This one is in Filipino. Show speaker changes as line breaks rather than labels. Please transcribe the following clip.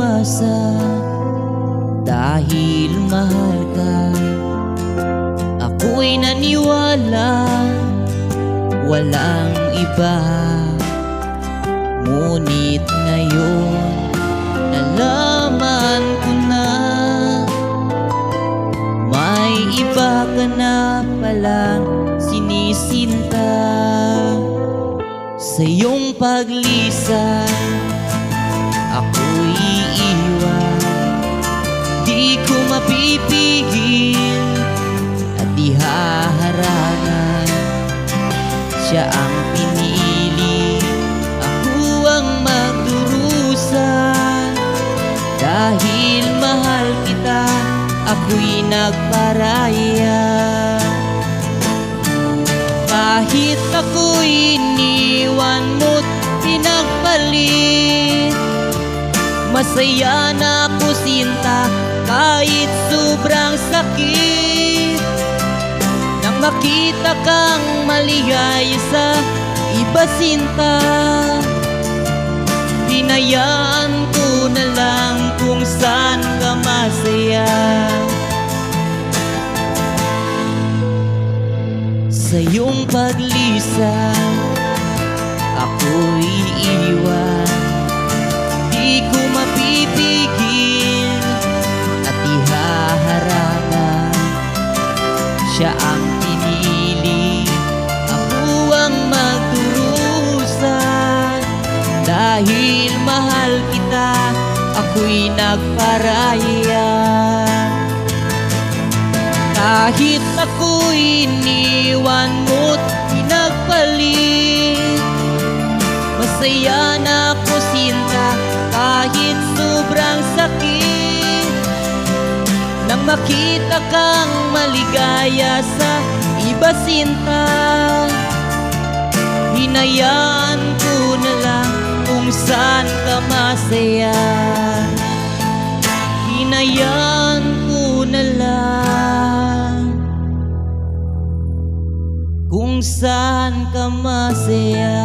umasa dahil mahal ka. Ako'y naniwala walang iba, ngunit ngayon nalaman ko na may iba ka na palang sinisinta. Sa iyong paglisan ako'y iiwan, di ko mapipigil at ihaharangan. Siya ang pinili, ako ang magdurusa. Dahil mahal kita, ako'y nagparaya. Kahit ako'y iniwan mo't pinagpalit, masaya na ako sinta kahit sobrang sakit. Nang makita kang maligaya sa iba sinta, hinayaan ko na lang kung saan ka masaya. Sa iyong paglisan ako'y iiwan, di ko mapipigil at ihaharangan. Siya ang pinili, ako ang magdurusa. Dahil mahal kita, ako'y nagparaya. Kahit ako'y iniwan mo't pinagpalit, masaya na ako sinta kahit sobrang sakit. Nang makita kang maligaya sa iba sinta, hinayaan ko na lang kung saan ka masaya. Hinayaan ko na lang kung saan ka masaya.